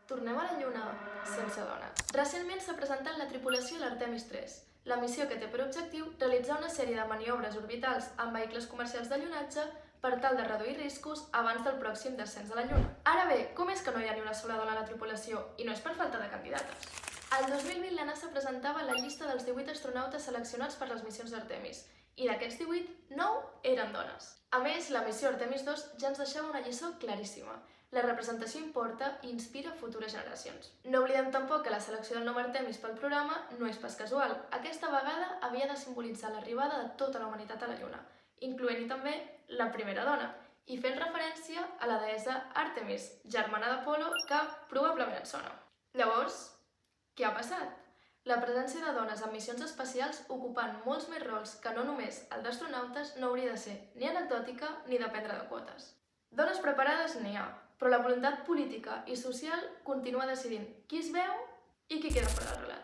Tornem a la Lluna sense dones. Recentment s'ha presentat la tripulació de l'Artemis 3, la missió que té per objectiu realitzar una sèrie de maniobres orbitals amb vehicles comercials de llunatge per tal de reduir riscos abans del pròxim descens a la Lluna. Ara bé, com és que no hi ha ni una sola dona a la tripulació? I no és per falta de candidates. El 2020 la NASA presentava la llista dels 18 astronautes seleccionats per les missions d'Artemis, i d'aquests 18, 9 eren dones. A més, la missió Artemis 2 ja ens deixava una lliçó claríssima. La representació importa i inspira futures generacions. No oblidem tampoc que la selecció del nom Artemis pel programa no és pas casual. Aquesta vegada havia de simbolitzar l'arribada de tota la humanitat a la Lluna, incloent-hi també la primera dona, i fent referència a la deessa Àrtemis, germana d'Apol·lo, que probablement et sona. Llavors, què ha passat? La presència de dones en missions espacials ocupant molts més rols que no només el d'astronautes no hauria de ser ni anecdòtica ni de prendre de quotes. Dones preparades n'hi ha, però la voluntat política i social continua decidint qui es veu i qui queda fora del relat.